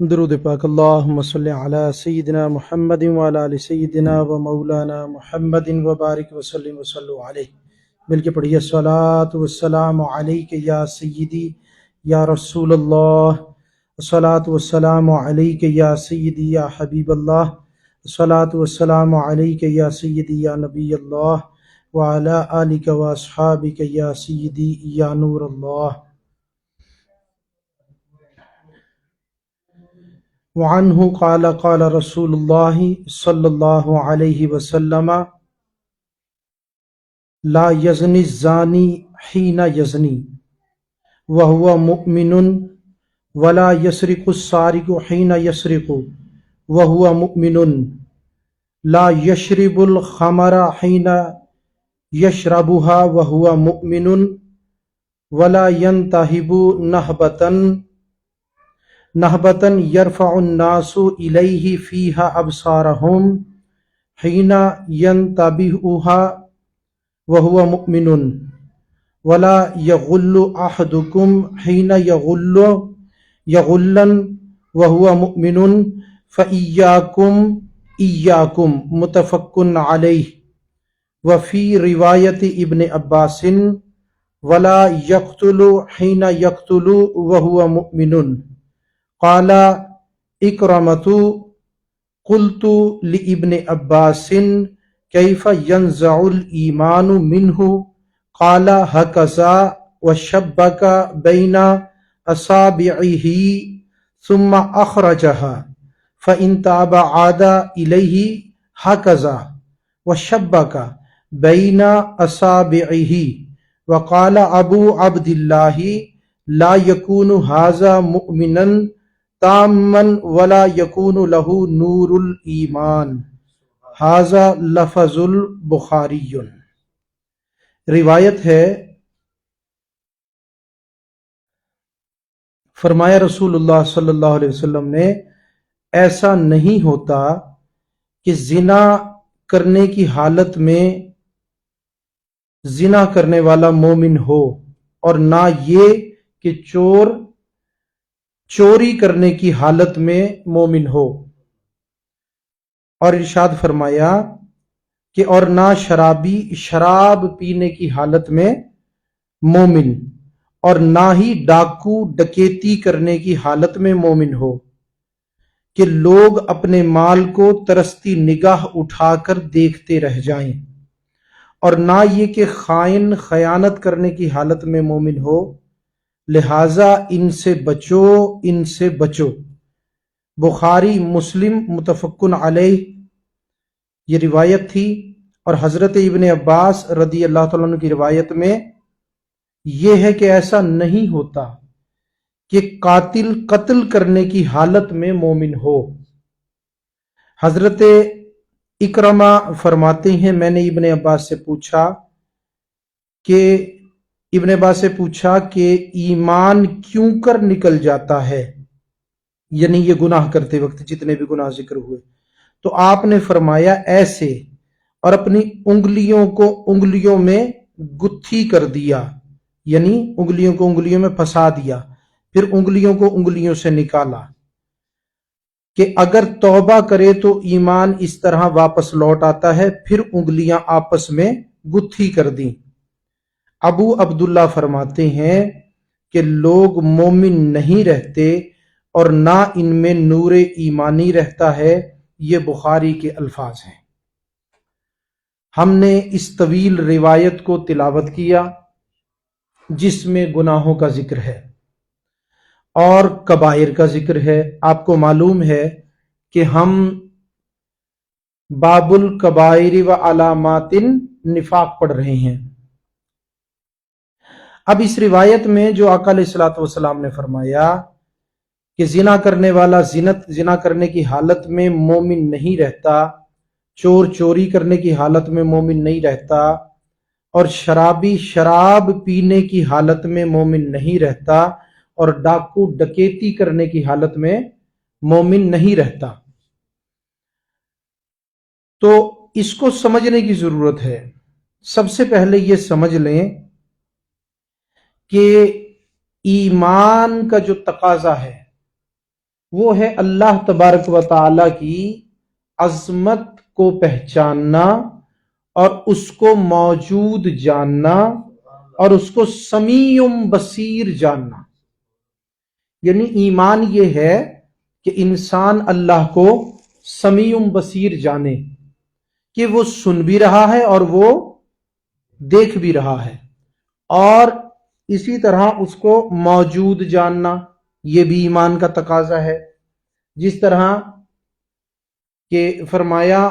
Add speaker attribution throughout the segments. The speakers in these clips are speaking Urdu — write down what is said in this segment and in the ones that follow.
Speaker 1: درود پاک اللہم صلی علی سیدنا محمد وعلی آل سیدنا و مولانا محمد وبارک وسلم وصلو علیہ. مل کے پڑھیے الصلاۃ والسلام علیک یا سیدی یا رسول اللہ، الصلاۃ والسلام علیک یا سیدی یا حبیب اللہ، الصلاۃ والسلام علیک یا سیدی یا نبی اللہ وعلی آلک و اصحابک یا سیدی یا نور اللہ. وعنہ قال قال رسول اللہ صلی اللہ علیہ وسلم لا یزنی الزانی حین یزنی وہو مؤمن ولا یسرق السارق حین یسرق وہو مؤمن لا یشرب الخمر حین یشربها وہو مؤمن ولا ینتہب نہبتاً یرفع الناس الیہ فیہا ابصارہم حین ینتبہها وہو مؤمن ولا یغل احدکم حین یغلن وہو مؤمن ایاکم متفق علیہ. وفی روایت ابن عباس ولا یقتل حین یقتل وہو مؤمن. قال اکرمۃ قلت لابن عباس کیف ینزع الایمان منہ قال ہکذا وشبک بین اصابعہ ثم اخرجها فان تاب عاد الیہ ہکذا وشبک بین اصابعہ. وقال ابو عبد اللہ لا یکون ھذا مؤمنا تاما ولا یکون لہ نور الایمان. ھذا لفظ البخاری. روایت ہے، فرمایا رسول اللہ صلی اللہ علیہ وسلم نے، ایسا نہیں ہوتا کہ زنا کرنے کی حالت میں زنا کرنے والا مومن ہو، اور نہ یہ کہ چوری کرنے کی حالت میں مومن ہو. اور ارشاد فرمایا کہ اور نہ شرابی شراب پینے کی حالت میں مومن، اور نہ ہی ڈاکو ڈکیتی کرنے کی حالت میں مومن ہو کہ لوگ اپنے مال کو ترستی نگاہ اٹھا کر دیکھتے رہ جائیں، اور نہ یہ کہ خائن خیانت کرنے کی حالت میں مومن ہو. لہٰذا ان سے بچو. بخاری مسلم متفق علیہ یہ روایت تھی. اور حضرت ابن عباس رضی اللہ تعالیٰ عنہ کی روایت میں یہ ہے کہ ایسا نہیں ہوتا کہ قاتل قتل کرنے کی حالت میں مومن ہو. حضرت اکرمہ فرماتے ہیں، میں نے ابن عباس سے پوچھا کہ ایمان کیوں کر نکل جاتا ہے، یعنی یہ گناہ کرتے وقت جتنے بھی گناہ ذکر ہوئے. تو آپ نے فرمایا ایسے، اور اپنی انگلیوں کو انگلیوں میں گتھی کر دیا، یعنی انگلیوں کو انگلیوں میں پھنسا دیا، پھر انگلیوں کو انگلیوں سے نکالا کہ اگر توبہ کرے تو ایمان اس طرح واپس لوٹ آتا ہے. پھر انگلیاں آپس میں گتھی کر دیں. ابو عبداللہ فرماتے ہیں کہ لوگ مومن نہیں رہتے اور نہ ان میں نور ایمانی رہتا ہے. یہ بخاری کے الفاظ ہیں. ہم نے اس طویل روایت کو تلاوت کیا جس میں گناہوں کا ذکر ہے اور کبائر کا ذکر ہے. آپ کو معلوم ہے کہ ہم باب الکبائر و علامات النفاق پڑھ رہے ہیں. اب اس روایت میں جو آقا علیہ الصلوۃ والسلام نے فرمایا کہ زنا کرنے والا زنا کرنے کی حالت میں مومن نہیں رہتا، چوری کرنے کی حالت میں مومن نہیں رہتا، اور شرابی شراب پینے کی حالت میں مومن نہیں رہتا، اور ڈاکو ڈکیتی کرنے کی حالت میں مومن نہیں رہتا. تو اس کو سمجھنے کی ضرورت ہے. سب سے پہلے یہ سمجھ لیں کہ ایمان کا جو تقاضا ہے وہ ہے اللہ تبارک و تعالی کی عظمت کو پہچاننا اور اس کو موجود جاننا اور اس کو سمیع بصیر جاننا. یعنی ایمان یہ ہے کہ انسان اللہ کو سمیع بصیر جانے کہ وہ سن بھی رہا ہے اور وہ دیکھ بھی رہا ہے، اور اسی طرح اس کو موجود جاننا یہ بھی ایمان کا تقاضا ہے. جس طرح کہ فرمایا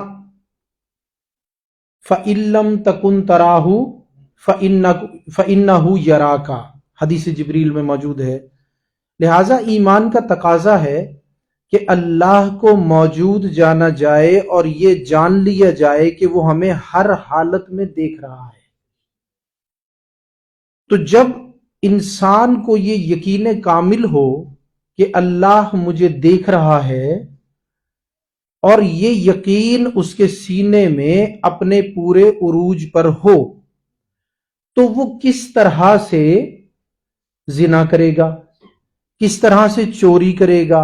Speaker 1: فَإِن لَّمْ تَكُن تَرَاهُ فَإِنَّهُ يَرَاكَ حدیث جبریل میں موجود ہے. لہذا ایمان کا تقاضا ہے کہ اللہ کو موجود جانا جائے اور یہ جان لیا جائے کہ وہ ہمیں ہر حالت میں دیکھ رہا ہے. تو جب انسان کو یہ یقین کامل ہو کہ اللہ مجھے دیکھ رہا ہے اور یہ یقین اس کے سینے میں اپنے پورے عروج پر ہو، تو وہ کس طرح سے زنا کرے گا، کس طرح سے چوری کرے گا،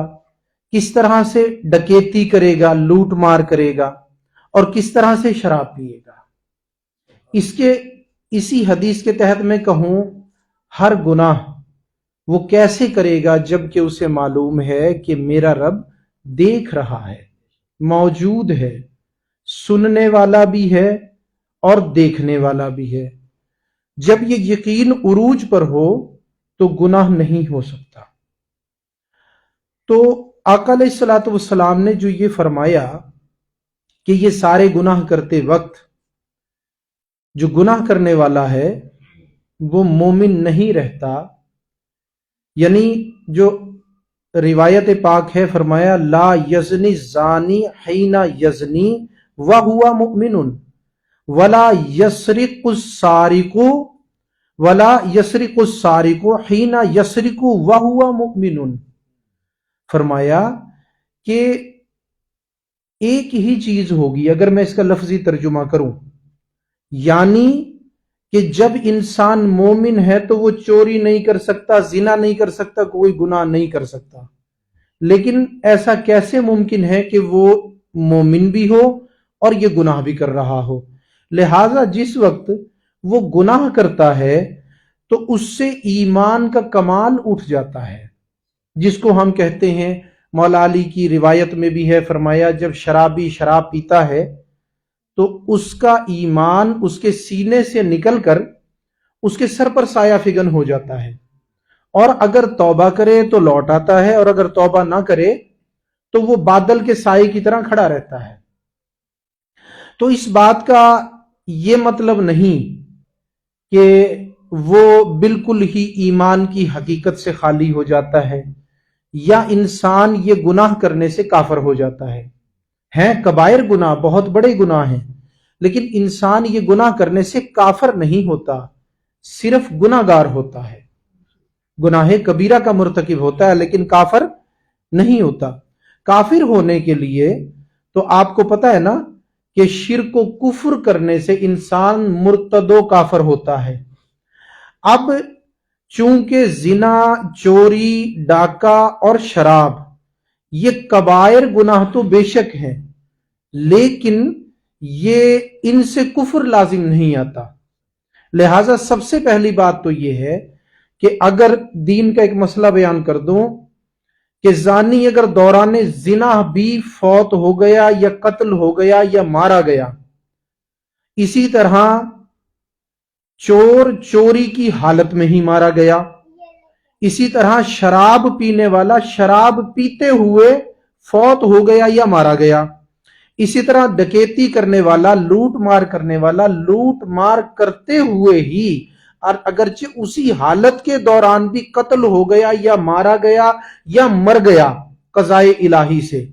Speaker 1: کس طرح سے ڈکیتی کرے گا، لوٹ مار کرے گا، اور کس طرح سے شراب پیے گا. اسی حدیث کے تحت میں کہوں ہر گناہ وہ کیسے کرے گا جبکہ اسے معلوم ہے کہ میرا رب دیکھ رہا ہے، موجود ہے، سننے والا بھی ہے اور دیکھنے والا بھی ہے. جب یہ یقین عروج پر ہو تو گناہ نہیں ہو سکتا. تو آقا علیہ الصلوۃ والسلام نے جو یہ فرمایا کہ یہ سارے گناہ کرتے وقت جو گناہ کرنے والا ہے وہ مومن نہیں رہتا، یعنی جو روایت پاک ہے فرمایا لا یزنی الزانی حین یزنی وہو مؤمن ولا یسرق السارق حین یسرق وہو مؤمن. فرمایا کہ ایک ہی چیز ہوگی، اگر میں اس کا لفظی ترجمہ کروں، یعنی کہ جب انسان مومن ہے تو وہ چوری نہیں کر سکتا، زنا نہیں کر سکتا، کوئی گناہ نہیں کر سکتا. لیکن ایسا کیسے ممکن ہے کہ وہ مومن بھی ہو اور یہ گناہ بھی کر رہا ہو؟ لہذا جس وقت وہ گناہ کرتا ہے تو اس سے ایمان کا کمال اٹھ جاتا ہے، جس کو ہم کہتے ہیں، مولا علی کی روایت میں بھی ہے فرمایا جب شرابی شراب پیتا ہے تو اس کا ایمان اس کے سینے سے نکل کر اس کے سر پر سایہ فگن ہو جاتا ہے، اور اگر توبہ کرے تو لوٹ آتا ہے، اور اگر توبہ نہ کرے تو وہ بادل کے سائے کی طرح کھڑا رہتا ہے. تو اس بات کا یہ مطلب نہیں کہ وہ بالکل ہی ایمان کی حقیقت سے خالی ہو جاتا ہے یا انسان یہ گناہ کرنے سے کافر ہو جاتا ہے. ہیں کبائر گناہ، بہت بڑے گناہ ہیں، لیکن انسان یہ گناہ کرنے سے کافر نہیں ہوتا، صرف گناہگار ہوتا ہے، گناہ کبیرہ کا مرتکب ہوتا ہے لیکن کافر نہیں ہوتا. کافر ہونے کے لیے تو آپ کو پتہ ہے نا کہ شرک و کفر کرنے سے انسان مرتد و کافر ہوتا ہے. اب چونکہ زنا، چوری، ڈاکہ اور شراب یہ کبائر گناہ تو بے شک ہیں، لیکن یہ ان سے کفر لازم نہیں آتا. لہذا سب سے پہلی بات تو یہ ہے کہ اگر دین کا ایک مسئلہ بیان کر دوں کہ زانی اگر دوران زنا بھی فوت ہو گیا یا قتل ہو گیا یا مارا گیا، اسی طرح چور چوری کی حالت میں ہی مارا گیا، اسی طرح شراب پینے والا شراب پیتے ہوئے فوت ہو گیا یا مارا گیا، اسی طرح ڈکیتی کرنے والا، لوٹ مار کرنے والا لوٹ مار کرتے ہوئے ہی اور اگرچہ اسی حالت کے دوران بھی قتل ہو گیا یا مارا گیا یا مر گیا قضائے الہی سے.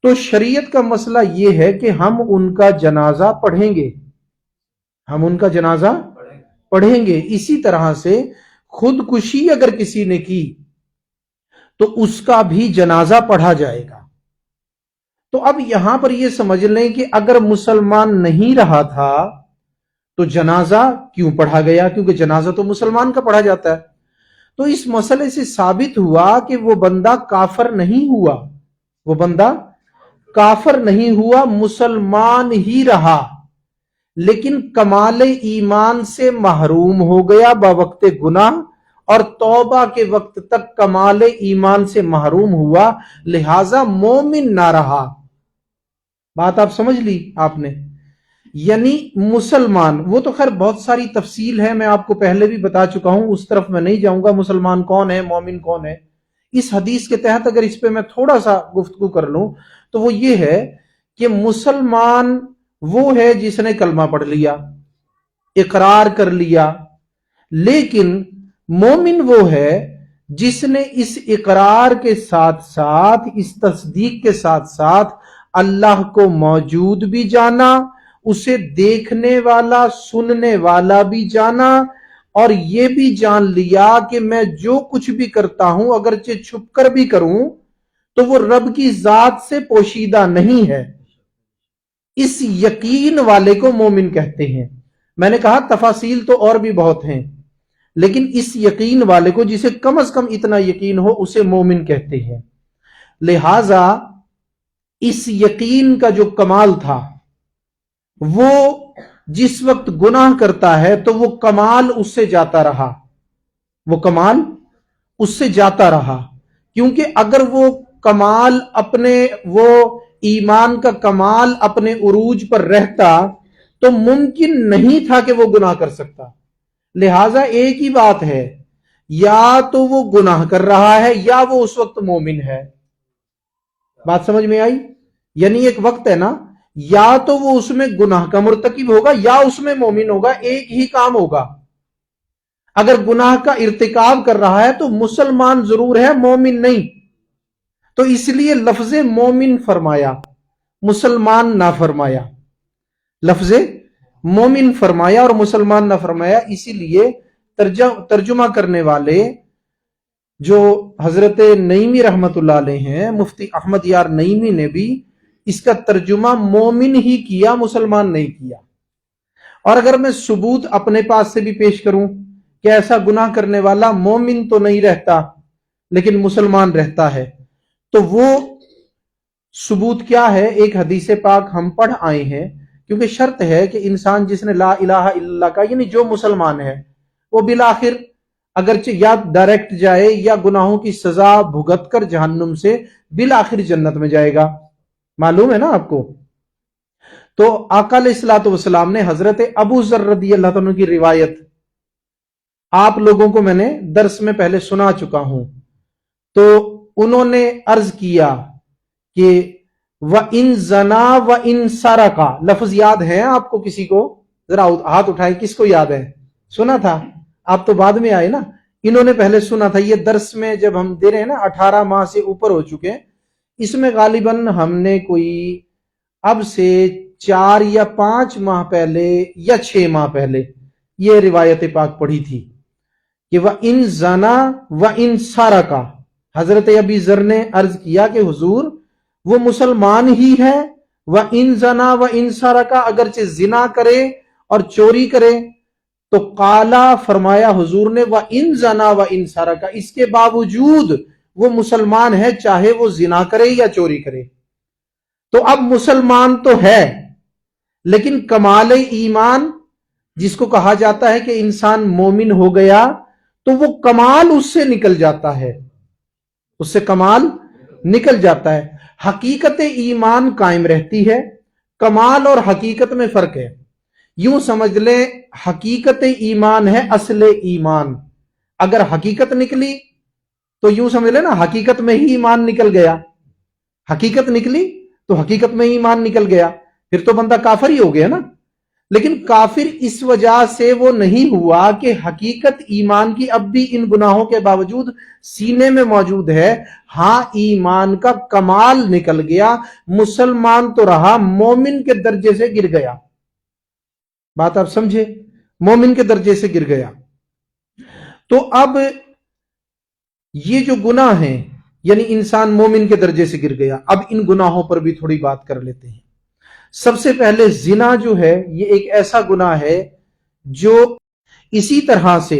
Speaker 1: تو شریعت کا مسئلہ یہ ہے کہ ہم ان کا جنازہ پڑھیں گے، ہم ان کا جنازہ پڑھیں گے. اسی طرح سے خودکشی اگر کسی نے کی تو اس کا بھی جنازہ پڑھا جائے گا. تو اب یہاں پر یہ سمجھ لیں کہ اگر مسلمان نہیں رہا تھا تو جنازہ کیوں پڑھا گیا؟ کیونکہ جنازہ تو مسلمان کا پڑھا جاتا ہے. تو اس مسئلے سے ثابت ہوا کہ وہ بندہ کافر نہیں ہوا، وہ بندہ کافر نہیں ہوا، مسلمان ہی رہا، لیکن کمال ایمان سے محروم ہو گیا باوقت گناہ، اور توبہ کے وقت تک کمال ایمان سے محروم ہوا، لہذا مومن نہ رہا۔ بات آپ سمجھ لی آپ نے؟ یعنی مسلمان، وہ تو خیر بہت ساری تفصیل ہے، میں آپ کو پہلے بھی بتا چکا ہوں، اس طرف میں نہیں جاؤں گا، مسلمان کون ہے، مومن کون ہے۔ اس حدیث کے تحت اگر اس پہ میں تھوڑا سا گفتگو کر لوں تو وہ یہ ہے کہ مسلمان وہ ہے جس نے کلمہ پڑھ لیا، اقرار کر لیا، لیکن مومن وہ ہے جس نے اس اقرار کے ساتھ ساتھ، اس تصدیق کے ساتھ ساتھ اللہ کو موجود بھی جانا، اسے دیکھنے والا سننے والا بھی جانا، اور یہ بھی جان لیا کہ میں جو کچھ بھی کرتا ہوں اگرچہ چھپ کر بھی کروں تو وہ رب کی ذات سے پوشیدہ نہیں ہے۔ اس یقین والے کو مومن کہتے ہیں۔ میں نے کہا تفاصیل تو اور بھی بہت ہیں، لیکن اس یقین والے کو، جسے کم از کم اتنا یقین ہو، اسے مومن کہتے ہیں۔ لہذا اس یقین کا جو کمال تھا، وہ جس وقت گناہ کرتا ہے تو وہ کمال اس سے جاتا رہا، وہ کمال اس سے جاتا رہا، کیونکہ اگر وہ کمال اپنے، وہ ایمان کا کمال اپنے عروج پر رہتا تو ممکن نہیں تھا کہ وہ گناہ کر سکتا۔ لہذا ایک ہی بات ہے، یا تو وہ گناہ کر رہا ہے یا وہ اس وقت مومن ہے۔ بات سمجھ میں آئی؟ یعنی ایک وقت ہے نا، یا تو وہ اس میں گناہ کا مرتکب ہوگا یا اس میں مومن ہوگا، ایک ہی کام ہوگا۔ اگر گناہ کا ارتکاب کر رہا ہے تو مسلمان ضرور ہے، مومن نہیں، تو اس لیے لفظ مومن فرمایا، مسلمان نہ فرمایا، لفظ مومن فرمایا اور مسلمان نہ فرمایا۔ اسی لیے ترجمہ کرنے والے جو حضرت نعیمی رحمت اللہ علیہ ہیں، مفتی احمد یار نعیمی نے بھی اس کا ترجمہ مومن ہی کیا، مسلمان نہیں کیا۔ اور اگر میں ثبوت اپنے پاس سے بھی پیش کروں کہ ایسا گناہ کرنے والا مومن تو نہیں رہتا لیکن مسلمان رہتا ہے، تو وہ ثبوت کیا ہے؟ ایک حدیث پاک ہم پڑھ آئے ہیں، کیونکہ شرط ہے کہ انسان جس نے لا الہ الا اللہ کا، یعنی جو مسلمان ہے، وہ بالآخر اگرچہ یا ڈائریکٹ جائے یا گناہوں کی سزا بھگت کر جہنم سے بالآخر جنت میں جائے گا، معلوم ہے نا آپ کو۔ تو آقا علیہ الصلوۃ والسلام نے حضرت ابو ذر رضی اللہ عنہ کی روایت آپ لوگوں کو میں نے درس میں پہلے سنا چکا ہوں، تو انہوں نے عرض کیا کہ وَإِن زَنَا وَإِن سَرَقَ، لفظ یاد ہے آپ کو؟ کسی کو ذرا ہاتھ اٹھائے، کس کو یاد ہے؟ سنا تھا؟ آپ تو بعد میں آئے نا، انہوں نے پہلے سنا تھا۔ یہ درس میں جب ہم دے رہے ہیں نا، 18 ماہ سے اوپر ہو چکے ہیں، اس میں غالباً ہم نے کوئی اب سے 4 یا 5 ماہ پہلے یا 6 ماہ پہلے یہ روایت پاک پڑھی تھی کہ وَإِن زَنَا وَإِن سَرَقَ۔ حضرت ابی ذر نے عرض کیا کہ حضور وہ مسلمان ہی ہے، وَإِن زَنَا وَإِن سَرَقَ، اگرچہ زنا کرے اور چوری کرے، تو قالا فرمایا حضور نے وَإِن زَنَا وَإِن سَرَقَ، اس کے باوجود وہ مسلمان ہے چاہے وہ زنا کرے یا چوری کرے۔ تو اب مسلمان تو ہے، لیکن کمال ایمان جس کو کہا جاتا ہے کہ انسان مومن ہو گیا، تو وہ کمال اس سے نکل جاتا ہے، اس سے کمال نکل جاتا ہے، حقیقت ایمان قائم رہتی ہے۔ کمال اور حقیقت میں فرق ہے۔ یوں سمجھ لیں حقیقت ایمان ہے اصل ایمان، اگر حقیقت نکلی تو یوں سمجھ لیں نا حقیقت میں ہی ایمان نکل گیا، حقیقت نکلی تو حقیقت میں ہی ایمان نکل گیا، پھر تو بندہ کافر ہی ہو گیا نا۔ لیکن کافر اس وجہ سے وہ نہیں ہوا کہ حقیقت ایمان کی اب بھی ان گناہوں کے باوجود سینے میں موجود ہے، ہاں ایمان کا کمال نکل گیا، مسلمان تو رہا، مومن کے درجے سے گر گیا۔ بات آپ سمجھے؟ مومن کے درجے سے گر گیا۔ تو اب یہ جو گناہ ہیں، یعنی انسان مومن کے درجے سے گر گیا۔ اب ان گناہوں پر بھی تھوڑی بات کر لیتے ہیں۔ سب سے پہلے زنا جو ہے، یہ ایک ایسا گناہ ہے جو اسی طرح سے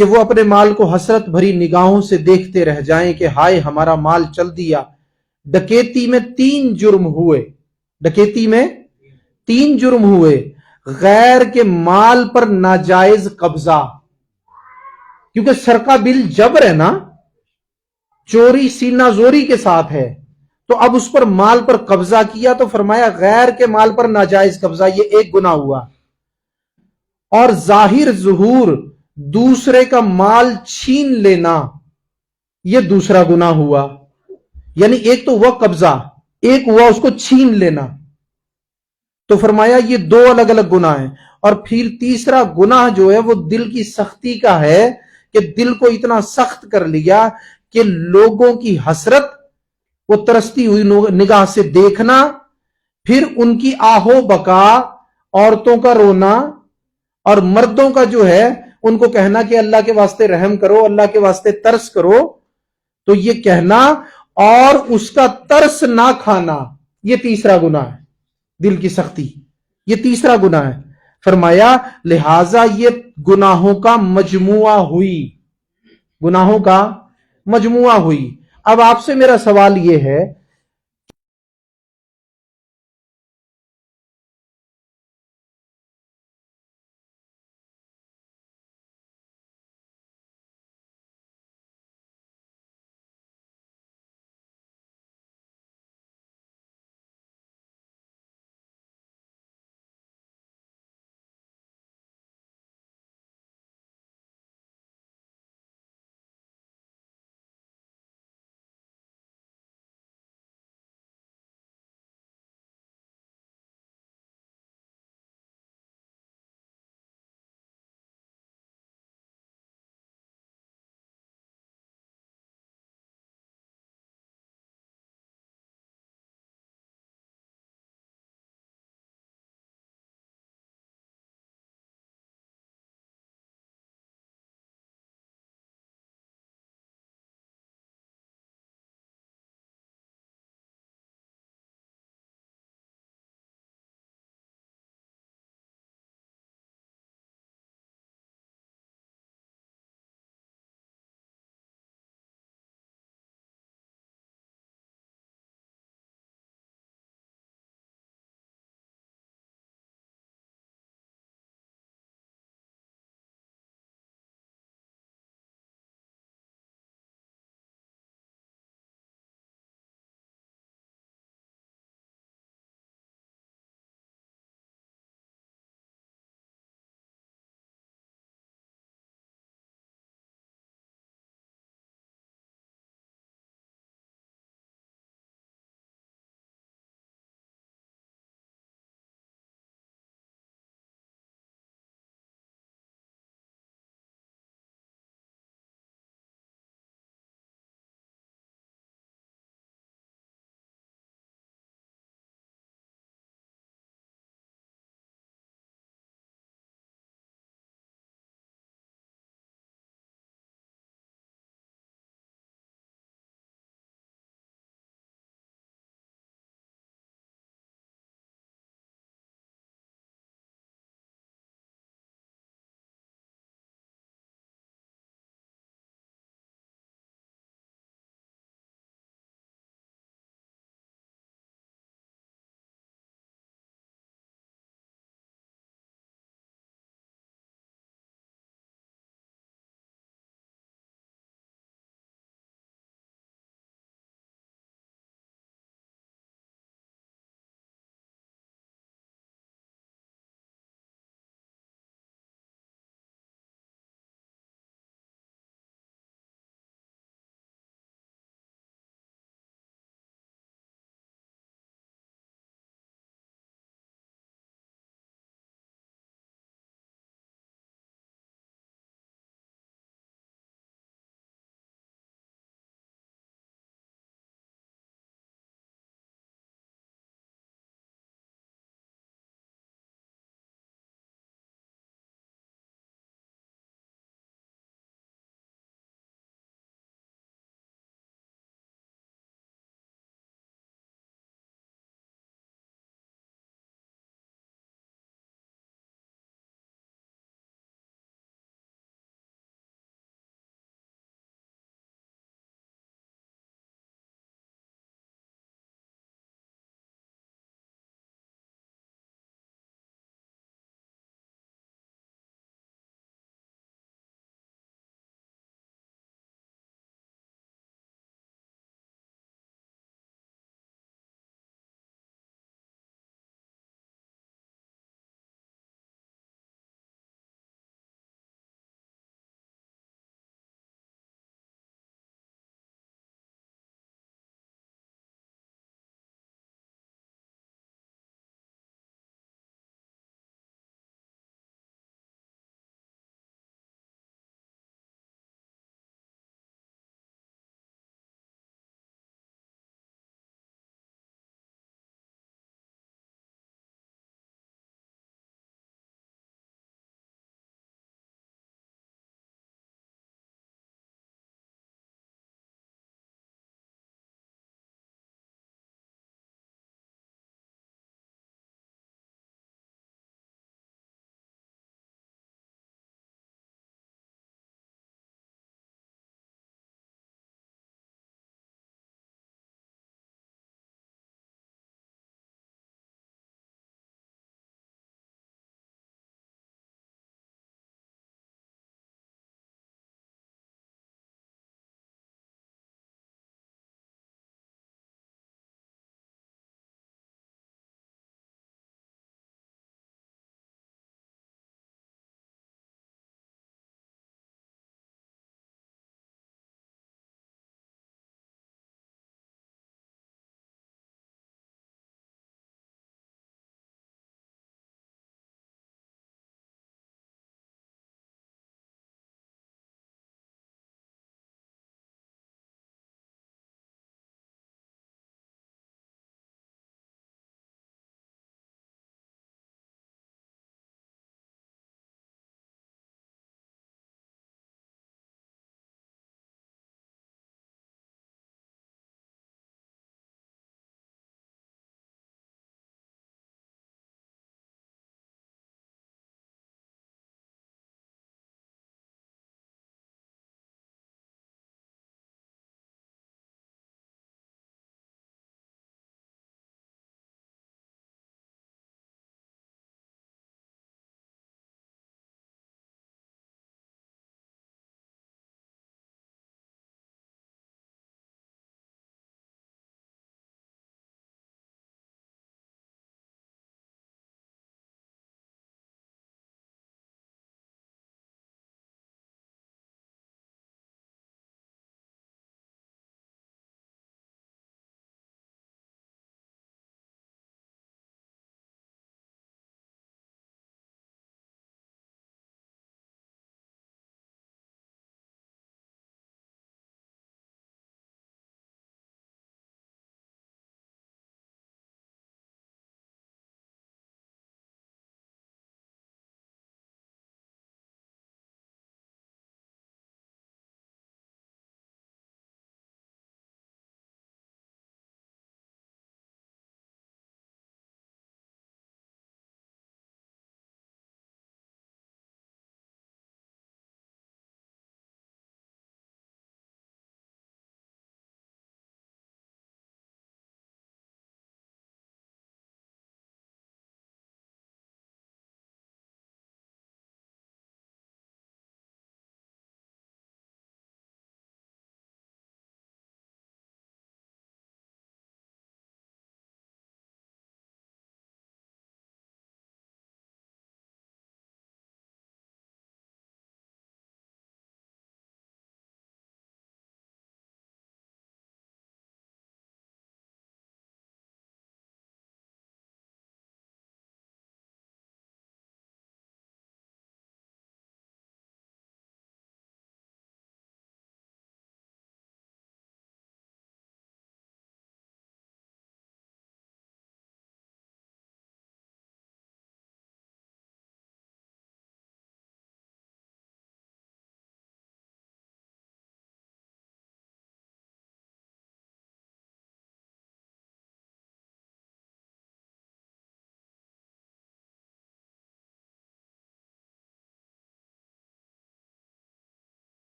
Speaker 1: کہ وہ اپنے مال کو حسرت بھری نگاہوں سے دیکھتے رہ جائیں کہ ہائے ہمارا مال چل دیا۔ ڈکیتی میں 3 جرم ہوئے، ڈکیتی میں 3 جرم ہوئے: غیر کے مال پر ناجائز قبضہ، کیونکہ سرقہ بل جبر ہے نا، چوری سینہ زوری کے ساتھ ہے، تو اب اس پر مال پر قبضہ کیا تو فرمایا غیر کے مال پر ناجائز قبضہ، یہ ایک گناہ ہوا۔ اور ظاہر ظہور دوسرے کا مال چھین لینا، یہ دوسرا گناہ ہوا۔ یعنی ایک تو ہوا قبضہ، ایک ہوا اس کو چھین لینا، تو فرمایا یہ 2 الگ الگ گناہ ہیں۔ اور پھر تیسرا گناہ جو ہے وہ دل کی سختی کا ہے، کہ دل کو اتنا سخت کر لیا کہ لوگوں کی حسرت، وہ ترستی ہوئی نگاہ سے دیکھنا، پھر ان کی آہو بکا، عورتوں کا رونا اور مردوں کا جو ہے ان کو کہنا کہ اللہ کے واسطے رحم کرو، اللہ کے واسطے ترس کرو، تو یہ کہنا اور اس کا ترس نہ کھانا، یہ تیسرا گناہ ہے، دل کی سختی، یہ تیسرا گناہ ہے۔ فرمایا لہذا یہ گناہوں کا مجموعہ ہوئی، گناہوں کا مجموعہ ہوئی۔ اب آپ سے میرا سوال یہ ہے